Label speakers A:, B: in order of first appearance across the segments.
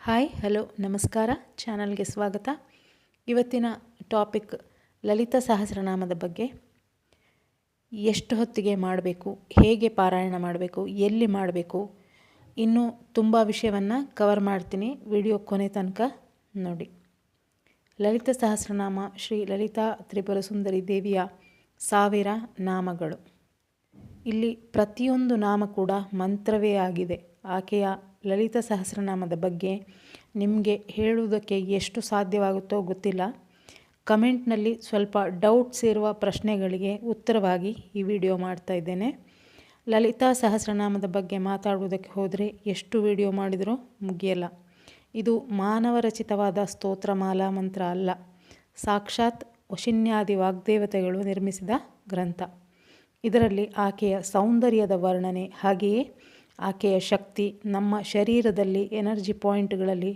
A: Hi hello ನಮಸ್ಕಾರ ಚಾನಲ್ಗೆ ಸ್ವಾಗತ. ಇವತ್ತಿನ ಟಾಪಿಕ್ ಲಲಿತಾ ಸಹಸ್ರನಾಮದ ಬಗ್ಗೆ. ಎಷ್ಟು ಹೊತ್ತಿಗೆ ಮಾಡಬೇಕು, ಹೇಗೆ ಪಾರಾಯಣ ಮಾಡಬೇಕು, ಎಲ್ಲಿ ಮಾಡಬೇಕು, ಇನ್ನೂ ತುಂಬ ವಿಷಯವನ್ನು ಕವರ್ ಮಾಡ್ತೀನಿ. ವಿಡಿಯೋ ಕೊನೆ ತನಕ ನೋಡಿ. ಲಲಿತಾ ಸಹಸ್ರನಾಮ ಶ್ರೀ ಲಲಿತಾ ತ್ರಿಪುರ ಸುಂದರಿ ದೇವಿಯ 1000 ನಾಮಗಳು. ಇಲ್ಲಿ ಪ್ರತಿಯೊಂದು ನಾಮ ಕೂಡ ಮಂತ್ರವೇ ಆಗಿದೆ. ಆಕೆಯ ಲಲಿತಾ ಸಹಸ್ರನಾಮದ ಬಗ್ಗೆ ನಿಮಗೆ ಹೇಳುವುದಕ್ಕೆ ಎಷ್ಟು ಸಾಧ್ಯವಾಗುತ್ತೋ ಗೊತ್ತಿಲ್ಲ. ಕಮೆಂಟ್ನಲ್ಲಿ ಸ್ವಲ್ಪ ಡೌಟ್ಸ್ ಇರುವ ಪ್ರಶ್ನೆಗಳಿಗೆ ಉತ್ತರವಾಗಿ ಈ ವಿಡಿಯೋ ಮಾಡ್ತಾ ಇದ್ದೇನೆ. ಲಲಿತಾ ಸಹಸ್ರನಾಮದ ಬಗ್ಗೆ ಮಾತಾಡುವುದಕ್ಕೆ ಹೋದರೆ ಎಷ್ಟು ವಿಡಿಯೋ ಮಾಡಿದರೂ ಮುಗಿಯಲ್ಲ. ಇದು ಮಾನವ ರಚಿತವಾದ ಸ್ತೋತ್ರಮಾಲಾ ಮಂತ್ರ ಅಲ್ಲ, ಸಾಕ್ಷಾತ್ ವಶಿನ್ಯಾದಿ ವಾಗ್ದೇವತೆಗಳು ನಿರ್ಮಿಸಿದ ಗ್ರಂಥ. ಇದರಲ್ಲಿ ಆಕೆಯ ಸೌಂದರ್ಯದ ವರ್ಣನೆ, ಹಾಗೆಯೇ ಆಕೆಯ ಶಕ್ತಿ, ನಮ್ಮ ಶರೀರದಲ್ಲಿ ಎನರ್ಜಿ ಪಾಯಿಂಟ್ಗಳಲ್ಲಿ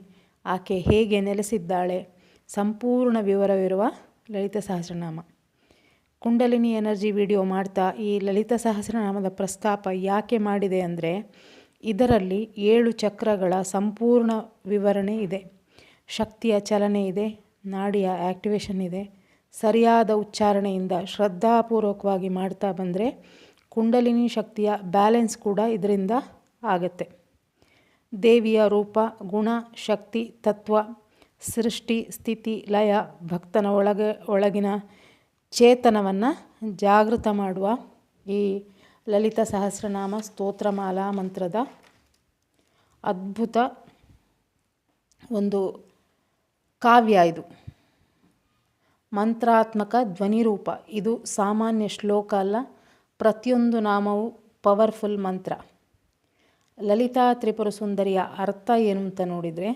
A: ಆಕೆ ಹೇಗೆ ನೆಲೆಸಿದ್ದಾಳೆ, ಸಂಪೂರ್ಣ ವಿವರವಿರುವ ಲಲಿತಾ ಸಹಸ್ರನಾಮ. ಕುಂಡಲಿನಿ ಎನರ್ಜಿ ವಿಡಿಯೋ ಮಾಡ್ತಾ ಈ ಲಲಿತಾ ಸಹಸ್ರನಾಮದ ಪ್ರಸ್ತಾಪ ಯಾಕೆ ಮಾಡಿದೆ ಅಂದರೆ, ಇದರಲ್ಲಿ 7 ಚಕ್ರಗಳ ಸಂಪೂರ್ಣ ವಿವರಣೆ ಇದೆ. ಶಕ್ತಿಯ ಚಲನೆ ಇದೆ, ನಾಡಿಯ ಆ್ಯಕ್ಟಿವೇಶನ್ ಇದೆ. ಸರಿಯಾದ ಉಚ್ಚಾರಣೆಯಿಂದ ಶ್ರದ್ಧಾಪೂರ್ವಕವಾಗಿ ಮಾಡ್ತಾ ಬಂದರೆ ಕುಂಡಲಿನಿ ಶಕ್ತಿಯ ಬ್ಯಾಲೆನ್ಸ್ ಕೂಡ ಇದರಿಂದ ಆಗುತ್ತೆ. ದೇವಿಯ ರೂಪ, ಗುಣ, ಶಕ್ತಿ, ತತ್ವ, ಸೃಷ್ಟಿ, ಸ್ಥಿತಿ, ಲಯ, ಭಕ್ತನ ಒಳಗಿನ ಚೇತನವನ್ನು ಜಾಗೃತ ಮಾಡುವ ಈ ಲಲಿತಾ ಸಹಸ್ರನಾಮ ಸ್ತೋತ್ರಮಾಲಾ ಮಂತ್ರದ ಅದ್ಭುತ ಒಂದು ಕಾವ್ಯ. ಇದು ಮಂತ್ರಾತ್ಮಕ ಧ್ವನಿರೂಪ. ಇದು ಸಾಮಾನ್ಯ ಶ್ಲೋಕ ಅಲ್ಲ, ಪ್ರತಿಯೊಂದು ನಾಮವು ಪವರ್ಫುಲ್ ಮಂತ್ರ. ಲಲಿತಾ ತ್ರಿಪುರ ಸುಂದರಿಯ ಅರ್ಥ ಏನು ಅಂತ ನೋಡಿದರೆ,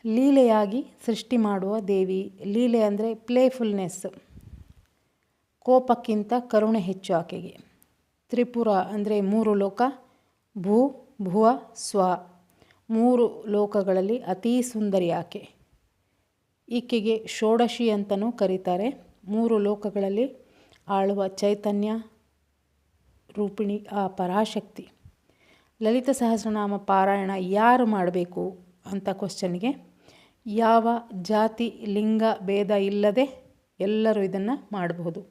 A: ಲೀಲೆಯಾಗಿ ಸೃಷ್ಟಿ ಮಾಡುವ ದೇವಿ. ಲೀಲೆ ಅಂದರೆ ಪ್ಲೇಫುಲ್ನೆಸ್, ಕೋಪಕ್ಕಿಂತ ಕರುಣೆ ಹೆಚ್ಚು ಆಕೆಗೆ. ತ್ರಿಪುರ ಅಂದರೆ 3 ಲೋಕ, ಭೂ, ಭುವ, ಸ್ವ, 3 ಲೋಕಗಳಲ್ಲಿ ಅತೀ ಸುಂದರಿ ಆಕೆ. ಈಕೆಗೆ ಷೋಡಶಿ ಅಂತಲೂ ಕರೀತಾರೆ. 3 ಲೋಕಗಳಲ್ಲಿ ಆಳುವ ಚೈತನ್ಯ ರೂಪಿಣಿ ಆ ಪರಾಶಕ್ತಿ. ಲಲಿತಾ ಸಹಸ್ರನಾಮ ಪಾರಾಯಣ ಯಾರು ಮಾಡಬೇಕು ಅಂತ ಕ್ವಶನ್ಗೆ, ಯಾವ ಜಾತಿ ಲಿಂಗ ಭೇದ ಇಲ್ಲದೆ ಎಲ್ಲರೂ ಇದನ್ನು ಮಾಡಬಹುದು.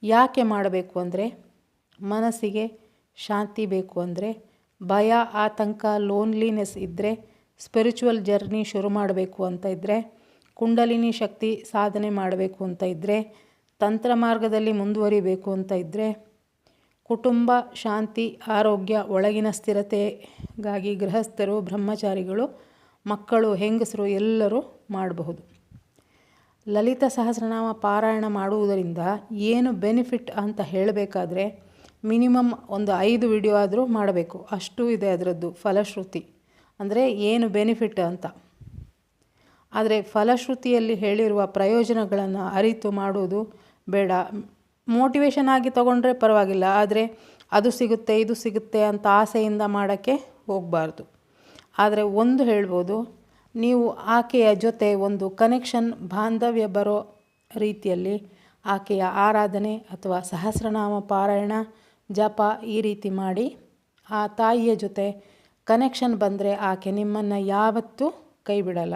A: ಯಾಕೆ ಮಾಡಬೇಕು ಅಂದರೆ, ಮನಸ್ಸಿಗೆ ಶಾಂತಿ ಬೇಕು ಅಂದರೆ, ಭಯ, ಆತಂಕ, ಲೋನ್ಲಿನೆಸ್ ಇದ್ದರೆ, ಸ್ಪಿರಿಚುವಲ್ ಜರ್ನಿ ಶುರು ಮಾಡಬೇಕು ಅಂತ ಇದ್ದರೆ, ಕುಂಡಲಿನಿ ಶಕ್ತಿ ಸಾಧನೆ ಮಾಡಬೇಕು ಅಂತ ಇದ್ದರೆ, ತಂತ್ರ ಮಾರ್ಗದಲ್ಲಿ ಮುಂದುವರಿಬೇಕು ಅಂತ ಇದ್ದರೆ, ಕುಟುಂಬ ಶಾಂತಿ, ಆರೋಗ್ಯ, ಒಳಗಿನ ಸ್ಥಿರತೆಗಾಗಿ ಗೃಹಸ್ಥರು, ಬ್ರಹ್ಮಚಾರಿಗಳು, ಮಕ್ಕಳು, ಹೆಂಗಸರು ಎಲ್ಲರೂ ಮಾಡಬಹುದು. ಲಲಿತಾ ಸಹಸ್ರನಾಮ ಪಾರಾಯಣ ಮಾಡುವುದರಿಂದ ಏನು ಬೆನಿಫಿಟ್ ಅಂತ ಹೇಳಬೇಕಾದ್ರೆ ಮಿನಿಮಮ್ ಒಂದು 5 ವಿಡಿಯೋ ಆದರೂ ಮಾಡಬೇಕು. ಅಷ್ಟು ಇದೆ ಅದರದ್ದು ಫಲಶ್ರುತಿ, ಅಂದರೆ ಏನು ಬೆನಿಫಿಟ್ ಅಂತ. ಆದರೆ ಫಲಶ್ರುತಿಯಲ್ಲಿ ಹೇಳಿರುವ ಪ್ರಯೋಜನಗಳನ್ನು ಅರಿತು ಮಾಡುವುದು ಬೇಡ. ಮೋಟಿವೇಶನ್ ಆಗಿ ತಗೊಂಡ್ರೆ ಪರವಾಗಿಲ್ಲ, ಆದರೆ ಅದು ಸಿಗುತ್ತೆ ಇದು ಸಿಗುತ್ತೆ ಅಂತ ಆಸೆಯಿಂದ ಮಾಡೋಕ್ಕೆ ಹೋಗಬಾರ್ದು. ಆದರೆ ಒಂದು ಹೇಳ್ಬೋದು, ನೀವು ಆಕೆಯ ಜೊತೆ ಒಂದು ಕನೆಕ್ಷನ್, ಬಾಂಧವ್ಯ ಬರೋ ರೀತಿಯಲ್ಲಿ ಆಕೆಯ ಆರಾಧನೆ ಅಥವಾ ಸಹಸ್ರನಾಮ ಪಾರಾಯಣ, ಜಪ ಈ ರೀತಿ ಮಾಡಿ ಆ ತಾಯಿಯ ಜೊತೆ ಕನೆಕ್ಷನ್ ಬಂದರೆ ಆಕೆ ನಿಮ್ಮನ್ನು ಯಾವತ್ತೂ ಕೈ ಬಿಡಲ್ಲ.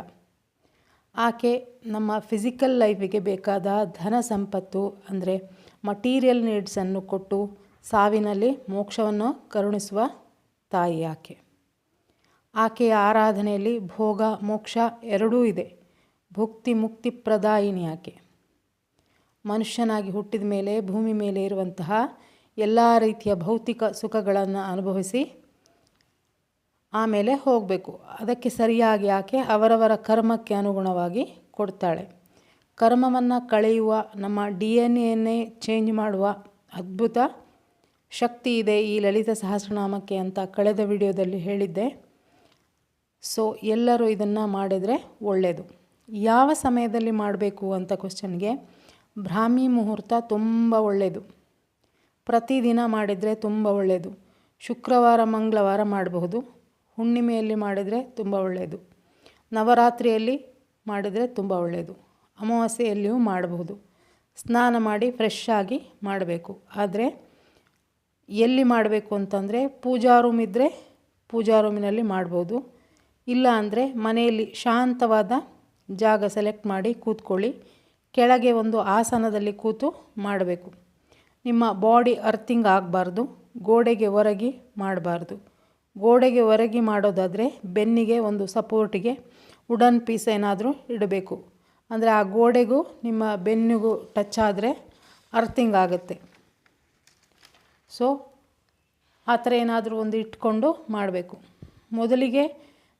A: ಆಕೆ ನಮ್ಮ ಫಿಸಿಕಲ್ ಲೈಫಿಗೆ ಬೇಕಾದ ಧನ ಸಂಪತ್ತು ಅಂದರೆ ಮಟೀರಿಯಲ್ ನೀಡ್ಸನ್ನು ಕೊಟ್ಟು ಸಾವಿನಲ್ಲಿ ಮೋಕ್ಷವನ್ನು ಕರುಣಿಸುವ ತಾಯಿ ಆಕೆ. ಆಕೆಯ ಆರಾಧನೆಯಲ್ಲಿ ಭೋಗ ಮೋಕ್ಷ ಎರಡೂ ಇದೆ. ಭುಕ್ತಿ ಮುಕ್ತಿ ಪ್ರದಾಯಿನಿ ಆಕೆ. ಮನುಷ್ಯನಾಗಿ ಹುಟ್ಟಿದ ಮೇಲೆ ಭೂಮಿ ಮೇಲೆ ಇರುವಂತಹ ಎಲ್ಲ ರೀತಿಯ ಭೌತಿಕ ಸುಖಗಳನ್ನು ಅನುಭವಿಸಿ ಆಮೇಲೆ ಹೋಗಬೇಕು. ಅದಕ್ಕೆ ಸರಿಯಾಗಿ ಆಕೆ ಅವರವರ ಕರ್ಮಕ್ಕೆ ಅನುಗುಣವಾಗಿ ಕೊಡ್ತಾಳೆ. ಕರ್ಮವನ್ನು ಕಳೆಯುವ, ನಮ್ಮ DNA ಚೇಂಜ್ ಮಾಡುವ ಅದ್ಭುತ ಶಕ್ತಿ ಇದೆ ಈ ಲಲಿತಾ ಸಹಸ್ರನಾಮಕ್ಕೆ ಅಂತ ಕಳೆದ ವಿಡಿಯೋದಲ್ಲಿ ಹೇಳಿದ್ದೆ. ಸೊ ಎಲ್ಲರೂ ಇದನ್ನು ಮಾಡಿದರೆ ಒಳ್ಳೆಯದು. ಯಾವ ಸಮಯದಲ್ಲಿ ಮಾಡಬೇಕು ಅಂತ ಕ್ವಶನ್ಗೆ, ಬ್ರಾಹ್ಮಿ ಮುಹೂರ್ತ ತುಂಬ ಒಳ್ಳೆಯದು. ಪ್ರತಿದಿನ ಮಾಡಿದರೆ ತುಂಬ ಒಳ್ಳೆಯದು. ಶುಕ್ರವಾರ ಮಂಗಳವಾರ ಮಾಡಬಹುದು. ಹುಣ್ಣಿಮೆಯಲ್ಲಿ ಮಾಡಿದರೆ ತುಂಬ ಒಳ್ಳೆಯದು. ನವರಾತ್ರಿಯಲ್ಲಿ ಮಾಡಿದರೆ ತುಂಬ ಒಳ್ಳೆಯದು. ಅಮಾವಾಸ್ಯೆಯಲ್ಲಿಯೂ ಮಾಡಬಹುದು. ಸ್ನಾನ ಮಾಡಿ ಫ್ರೆಶ್ ಆಗಿ ಮಾಡಬೇಕು. ಆದರೆ ಎಲ್ಲಿ ಮಾಡಬೇಕು ಅಂತಂದರೆ, ಪೂಜಾ ರೂಮ್ ಇದ್ದರೆ ಪೂಜಾ ರೂಮಿನಲ್ಲಿ ಮಾಡ್ಬೋದು. ಇಲ್ಲ ಅಂದರೆ ಮನೆಯಲ್ಲಿ ಶಾಂತವಾದ ಜಾಗ ಸೆಲೆಕ್ಟ್ ಮಾಡಿ ಕೂತ್ಕೊಳ್ಳಿ. ಕೆಳಗೆ ಒಂದು ಆಸನದಲ್ಲಿ ಕೂತು ಮಾಡಬೇಕು. ನಿಮ್ಮ ಬಾಡಿ ಅರ್ಥಿಂಗ್ ಆಗಬಾರ್ದು, ಗೋಡೆಗೆ ಒರಗಿ ಮಾಡಬಾರ್ದು. ಗೋಡೆಗೆ ಒರಗಿ ಮಾಡೋದಾದರೆ ಬೆನ್ನಿಗೆ ಒಂದು ಸಪೋರ್ಟಿಗೆ ವುಡನ್ ಪೀಸ್ ಏನಾದರೂ ಇಡಬೇಕು. ಅಂದರೆ ಆ ಗೋಡೆಗೂ ನಿಮ್ಮ ಬೆನ್ನಿಗೂ ಟಚ್ ಆದರೆ ಅರ್ಥಿಂಗ್ ಆಗುತ್ತೆ. ಸೊ ಆ ಥರ ಏನಾದರೂ ಒಂದು ಇಟ್ಕೊಂಡು ಮಾಡಬೇಕು. ಮೊದಲಿಗೆ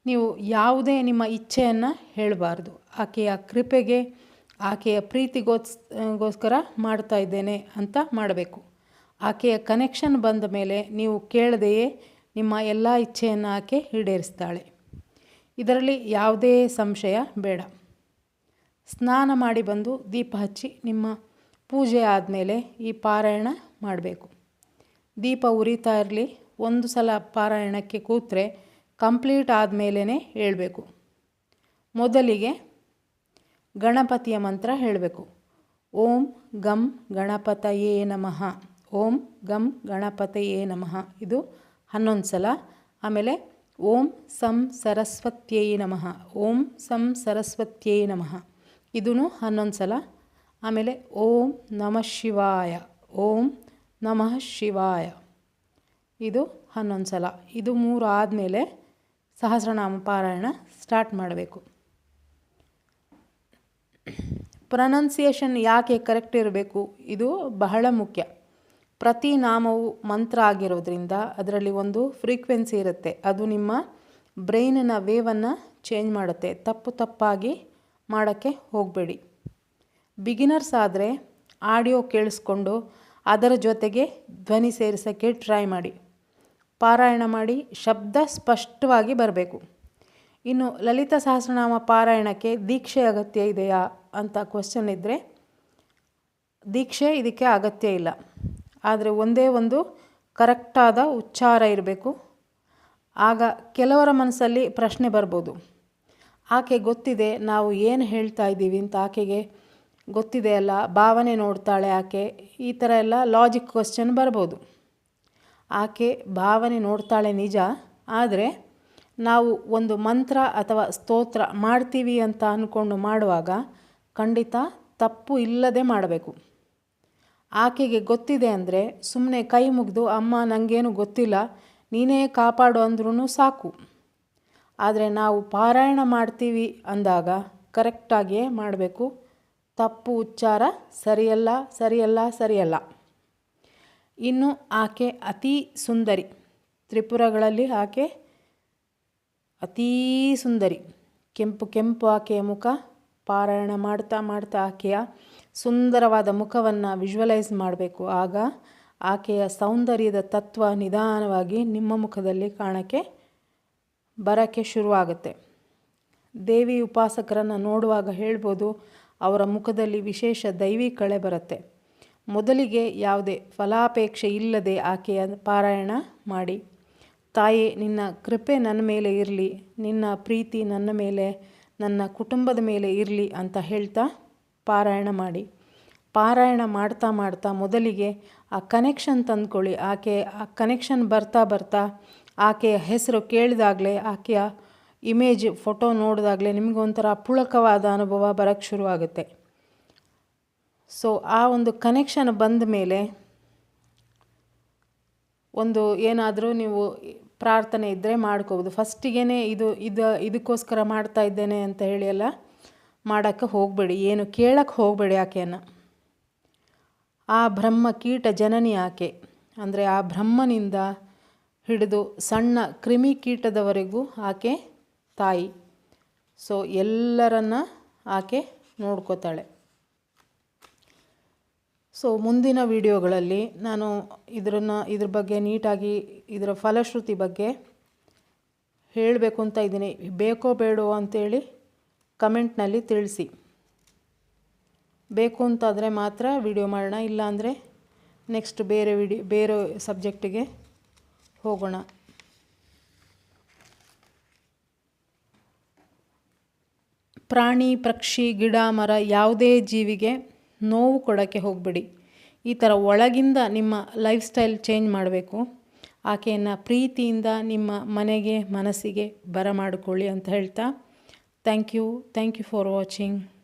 A: ನೀವು ಯಾವುದೇ ನಿಮ್ಮ ಇಚ್ಛೆಯನ್ನು ಹೇಳಬಾರ್ದು. ಆಕೆಯ ಕೃಪೆಗೆ, ಆಕೆಯ ಪ್ರೀತಿಗೋಸ್ಕರ ಮಾಡ್ತಾ ಇದ್ದೇನೆ ಅಂತ ಮಾಡಬೇಕು. ಆಕೆಯ ಕನೆಕ್ಷನ್ ಬಂದ ಮೇಲೆ ನೀವು ಕೇಳದೆಯೇ ನಿಮ್ಮ ಎಲ್ಲ ಇಚ್ಛೆಯನ್ನು ಆಕೆ ಈಡೇರಿಸ್ತಾಳೆ. ಇದರಲ್ಲಿ ಯಾವುದೇ ಸಂಶಯ ಬೇಡ. ಸ್ನಾನ ಮಾಡಿ ಬಂದು ದೀಪ ಹಚ್ಚಿ ನಿಮ್ಮ ಪೂಜೆ ಆದಮೇಲೆ ಈ ಪಾರಾಯಣ ಮಾಡಬೇಕು. ದೀಪ ಉರಿತಾ ಇರಲಿ. ಒಂದು ಸಲ ಪಾರಾಯಣಕ್ಕೆ ಕೂತ್ರೆ ಕಂಪ್ಲೀಟ್ ಆದಮೇಲೇ ಹೇಳಬೇಕು. ಮೊದಲಿಗೆ ಗಣಪತಿಯ ಮಂತ್ರ ಹೇಳಬೇಕು. ಓಂ ಗಂ ಗಣಪತಯೇ ನಮಃ, ಓಂ ಗಂ ಗಣಪತಯೇ ನಮಃ, ಇದು 11 ಸಲ. ಆಮೇಲೆ ಓಂ ಸಂ ಸರಸ್ವತ್ಯೈ ನಮಃ, ಓಂ ಸಂ ಸರಸ್ವತ್ಯೈ ನಮಃ, ಇದೂ 11 ಸಲ. ಆಮೇಲೆ ಓಂ ನಮಃ ಶಿವಾಯ, ಓಂ ನಮಃ ಶಿವಾಯ, ಇದು 11 ಸಲ. ಇದು 3 ಆದಮೇಲೆ ಸಹಸ್ರನಾಮ ಪಾರಾಯಣ ಸ್ಟಾರ್ಟ್ ಮಾಡಬೇಕು. ಪ್ರೊನೌನ್ಸಿಯೇಷನ್ ಯಾಕೆ ಕರೆಕ್ಟ್ ಇರಬೇಕು, ಇದು ಬಹಳ ಮುಖ್ಯ. ಪ್ರತಿ ನಾಮವು ಮಂತ್ರ ಆಗಿರೋದ್ರಿಂದ ಅದರಲ್ಲಿ ಒಂದು ಫ್ರೀಕ್ವೆನ್ಸಿ ಇರುತ್ತೆ. ಅದು ನಿಮ್ಮ ಬ್ರೈನಿನ ವೇವನ್ನು ಚೇಂಜ್ ಮಾಡುತ್ತೆ. ತಪ್ಪಾಗಿ ಮಾಡೋಕ್ಕೆ ಹೋಗಬೇಡಿ. ಬಿಗಿನರ್ಸ್ ಆದರೆ ಆಡಿಯೋ ಕೇಳಿಸ್ಕೊಂಡು ಅದರ ಜೊತೆಗೆ ಧ್ವನಿ ಸೇರಿಸೋಕ್ಕೆ ಟ್ರೈ ಮಾಡಿ. ಪಾರಾಯಣ ಮಾಡಿ ಶಬ್ದ ಸ್ಪಷ್ಟವಾಗಿ ಬರಬೇಕು. ಇನ್ನು ಲಲಿತ ಸಹಸ್ರನಾಮ ಪಾರಾಯಣಕ್ಕೆ ದೀಕ್ಷೆ ಅಗತ್ಯ ಇದೆಯಾ ಅಂತ ಕ್ವಶನ್ ಇದ್ದರೆ, ದೀಕ್ಷೆ ಇದಕ್ಕೆ ಅಗತ್ಯ ಇಲ್ಲ. ಆದರೆ ಒಂದೇ ಒಂದು ಕರೆಕ್ಟಾದ ಉಚ್ಚಾರ ಇರಬೇಕು. ಆಗ ಕೆಲವರ ಮನಸ್ಸಲ್ಲಿ ಪ್ರಶ್ನೆ ಬರ್ಬೋದು, ಆಕೆ ಗೊತ್ತಿದೆ ನಾವು ಏನು ಹೇಳ್ತಾ ಇದ್ದೀವಿ ಅಂತ, ಆಕೆಗೆ ಗೊತ್ತಿದೆ ಅಲ್ಲ, ಭಾವನೆ ನೋಡ್ತಾಳೆ ಆಕೆ, ಈ ಥರ ಎಲ್ಲ ಲಾಜಿಕ್ ಕ್ವಶನ್ ಬರ್ಬೋದು. ಆಕೆ ಭಾವನೆ ನೋಡ್ತಾಳೆ ನಿಜ, ಆದರೆ ನಾವು ಒಂದು ಮಂತ್ರ ಅಥವಾ ಸ್ತೋತ್ರ ಮಾಡ್ತೀವಿ ಅಂತ ಅಂದ್ಕೊಂಡು ಮಾಡುವಾಗ ಖಂಡಿತ ತಪ್ಪು ಇಲ್ಲದೆ ಮಾಡಬೇಕು. ಆಕೆಗೆ ಗೊತ್ತಿದೆ ಅಂದರೆ ಸುಮ್ಮನೆ ಕೈ ಮುಗಿದು ಅಮ್ಮ ನನಗೇನು ಗೊತ್ತಿಲ್ಲ ನೀನೇ ಕಾಪಾಡು ಅಂದ್ರೂ ಸಾಕು. ಆದರೆ ನಾವು ಪಾರಾಯಣ ಮಾಡ್ತೀವಿ ಅಂದಾಗ ಕರೆಕ್ಟಾಗಿಯೇ ಮಾಡಬೇಕು. ತಪ್ಪು ಉಚ್ಚಾರ ಸರಿಯಲ್ಲ. ಇನ್ನು ಆಕೆ ಅತೀ ಸುಂದರಿ. ತ್ರಿಪುರಗಳಲ್ಲಿ ಆಕೆ ಅತೀ ಸುಂದರಿ. ಕೆಂಪು ಆಕೆಯ ಮುಖ. ಪಾರಾಯಣ ಮಾಡ್ತಾ ಆಕೆಯ ಸುಂದರವಾದ ಮುಖವನ್ನು ವಿಜುವಲೈಸ್ ಮಾಡಬೇಕು. ಆಗ ಆಕೆಯ ಸೌಂದರ್ಯದ ತತ್ವ ನಿಧಾನವಾಗಿ ನಿಮ್ಮ ಮುಖದಲ್ಲಿ ಬರೋಕ್ಕೆ ಶುರುವಾಗುತ್ತೆ. ದೇವಿ ಉಪಾಸಕರನ್ನು ನೋಡುವಾಗ ಹೇಳ್ಬೋದು, ಅವರ ಮುಖದಲ್ಲಿ ವಿಶೇಷ ದೈವಿ ಕಳೆ ಬರುತ್ತೆ. ಮೊದಲಿಗೆ ಯಾವುದೇ ಫಲಾಪೇಕ್ಷೆ ಇಲ್ಲದೆ ಆಕೆಯ ಪಾರಾಯಣ ಮಾಡಿ. ತಾಯಿ ನಿನ್ನ ಕೃಪೆ ನನ್ನ ಮೇಲೆ ಇರಲಿ, ನಿನ್ನ ಪ್ರೀತಿ ನನ್ನ ಮೇಲೆ, ನನ್ನ ಕುಟುಂಬದ ಮೇಲೆ ಇರಲಿ ಅಂತ ಹೇಳ್ತಾ ಪಾರಾಯಣ ಮಾಡಿ. ಪಾರಾಯಣ ಮಾಡ್ತಾ ಮೊದಲಿಗೆ ಆ ಕನೆಕ್ಷನ್ ತಂದ್ಕೊಳ್ಳಿ. ಆ ಕನೆಕ್ಷನ್ ಬರ್ತಾ ಆಕೆಯ ಹೆಸರು ಕೇಳಿದಾಗಲೇ, ಆಕೆಯ ಇಮೇಜ್ ಫೋಟೋ ನೋಡಿದಾಗಲೇ ನಿಮಗೊಂಥರ ಪುಳಕವಾದ ಅನುಭವ ಬರೋಕ್ಕೆ ಶುರುವಾಗುತ್ತೆ. ಸೊ ಆ ಒಂದು ಕನೆಕ್ಷನ್ ಬಂದ ಮೇಲೆ ಒಂದು ಏನಾದರೂ ನೀವು ಪ್ರಾರ್ಥನೆ ಇದ್ದರೆ ಮಾಡ್ಕೋಬೋದು. ಫಸ್ಟಿಗೇ ಇದಕ್ಕೋಸ್ಕರ ಮಾಡ್ತಾ ಇದ್ದೇನೆ ಅಂತ ಹೇಳಿ ಎಲ್ಲ ಮಾಡೋಕ್ಕೆ ಹೋಗಬೇಡಿ, ಏನು ಕೇಳಕ್ಕೆ ಹೋಗಬೇಡಿ ಆಕೆಯನ್ನು. ಆ ಬ್ರಹ್ಮ ಕೀಟ ಜನನಿ ಆಕೆ, ಅಂದರೆ ಆ ಬ್ರಹ್ಮನಿಂದ ಹಿಡಿದು ಸಣ್ಣ ಕ್ರಿಮಿ ಕೀಟದವರೆಗೂ ಆಕೆ ತಾಯಿ. ಸೊ ಎಲ್ಲರನ್ನ ಆಕೆ ನೋಡ್ಕೋತಾಳೆ. ಸೊ ಮುಂದಿನ ವಿಡಿಯೋಗಳಲ್ಲಿ ನಾನು ಇದ್ರ ಬಗ್ಗೆ ನೀಟಾಗಿ ಇದರ ಫಲಶ್ರುತಿ ಬಗ್ಗೆ ಹೇಳಬೇಕು ಅಂತ ಇದ್ದೀನಿ. ಬೇಕೋ ಬೇಡೋ ಅಂತೇಳಿ ಕಮೆಂಟ್ನಲ್ಲಿ ತಿಳಿಸಿ. ಬೇಕು ಅಂತಾದರೆ ಮಾತ್ರ ವಿಡಿಯೋ ಮಾಡೋಣ, ಇಲ್ಲಾಂದರೆ ನೆಕ್ಸ್ಟ್ ಬೇರೆ ಸಬ್ಜೆಕ್ಟಿಗೆ ಹೋಗೋಣ. ಪ್ರಾಣಿ, ಪಕ್ಷಿ, ಗಿಡ, ಮರ ಯಾವುದೇ ಜೀವಿಗೆ ನೋವು ಕೊಡೋಕ್ಕೆ ಹೋಗಬೇಡಿ. ಈ ಥರ ಒಳಗಿಂದ ನಿಮ್ಮ ಲೈಫ್ ಸ್ಟೈಲ್ ಚೇಂಜ್ ಮಾಡಬೇಕು. ಆಕೆಯನ್ನು ಪ್ರೀತಿಯಿಂದ ನಿಮ್ಮ ಮನೆಗೆ ಮನಸ್ಸಿಗೆ ಬರಮಾಡಿಕೊಳ್ಳಿ ಅಂತ ಹೇಳ್ತಾ ಥ್ಯಾಂಕ್ ಯು ಫಾರ್ ವಾಚಿಂಗ್.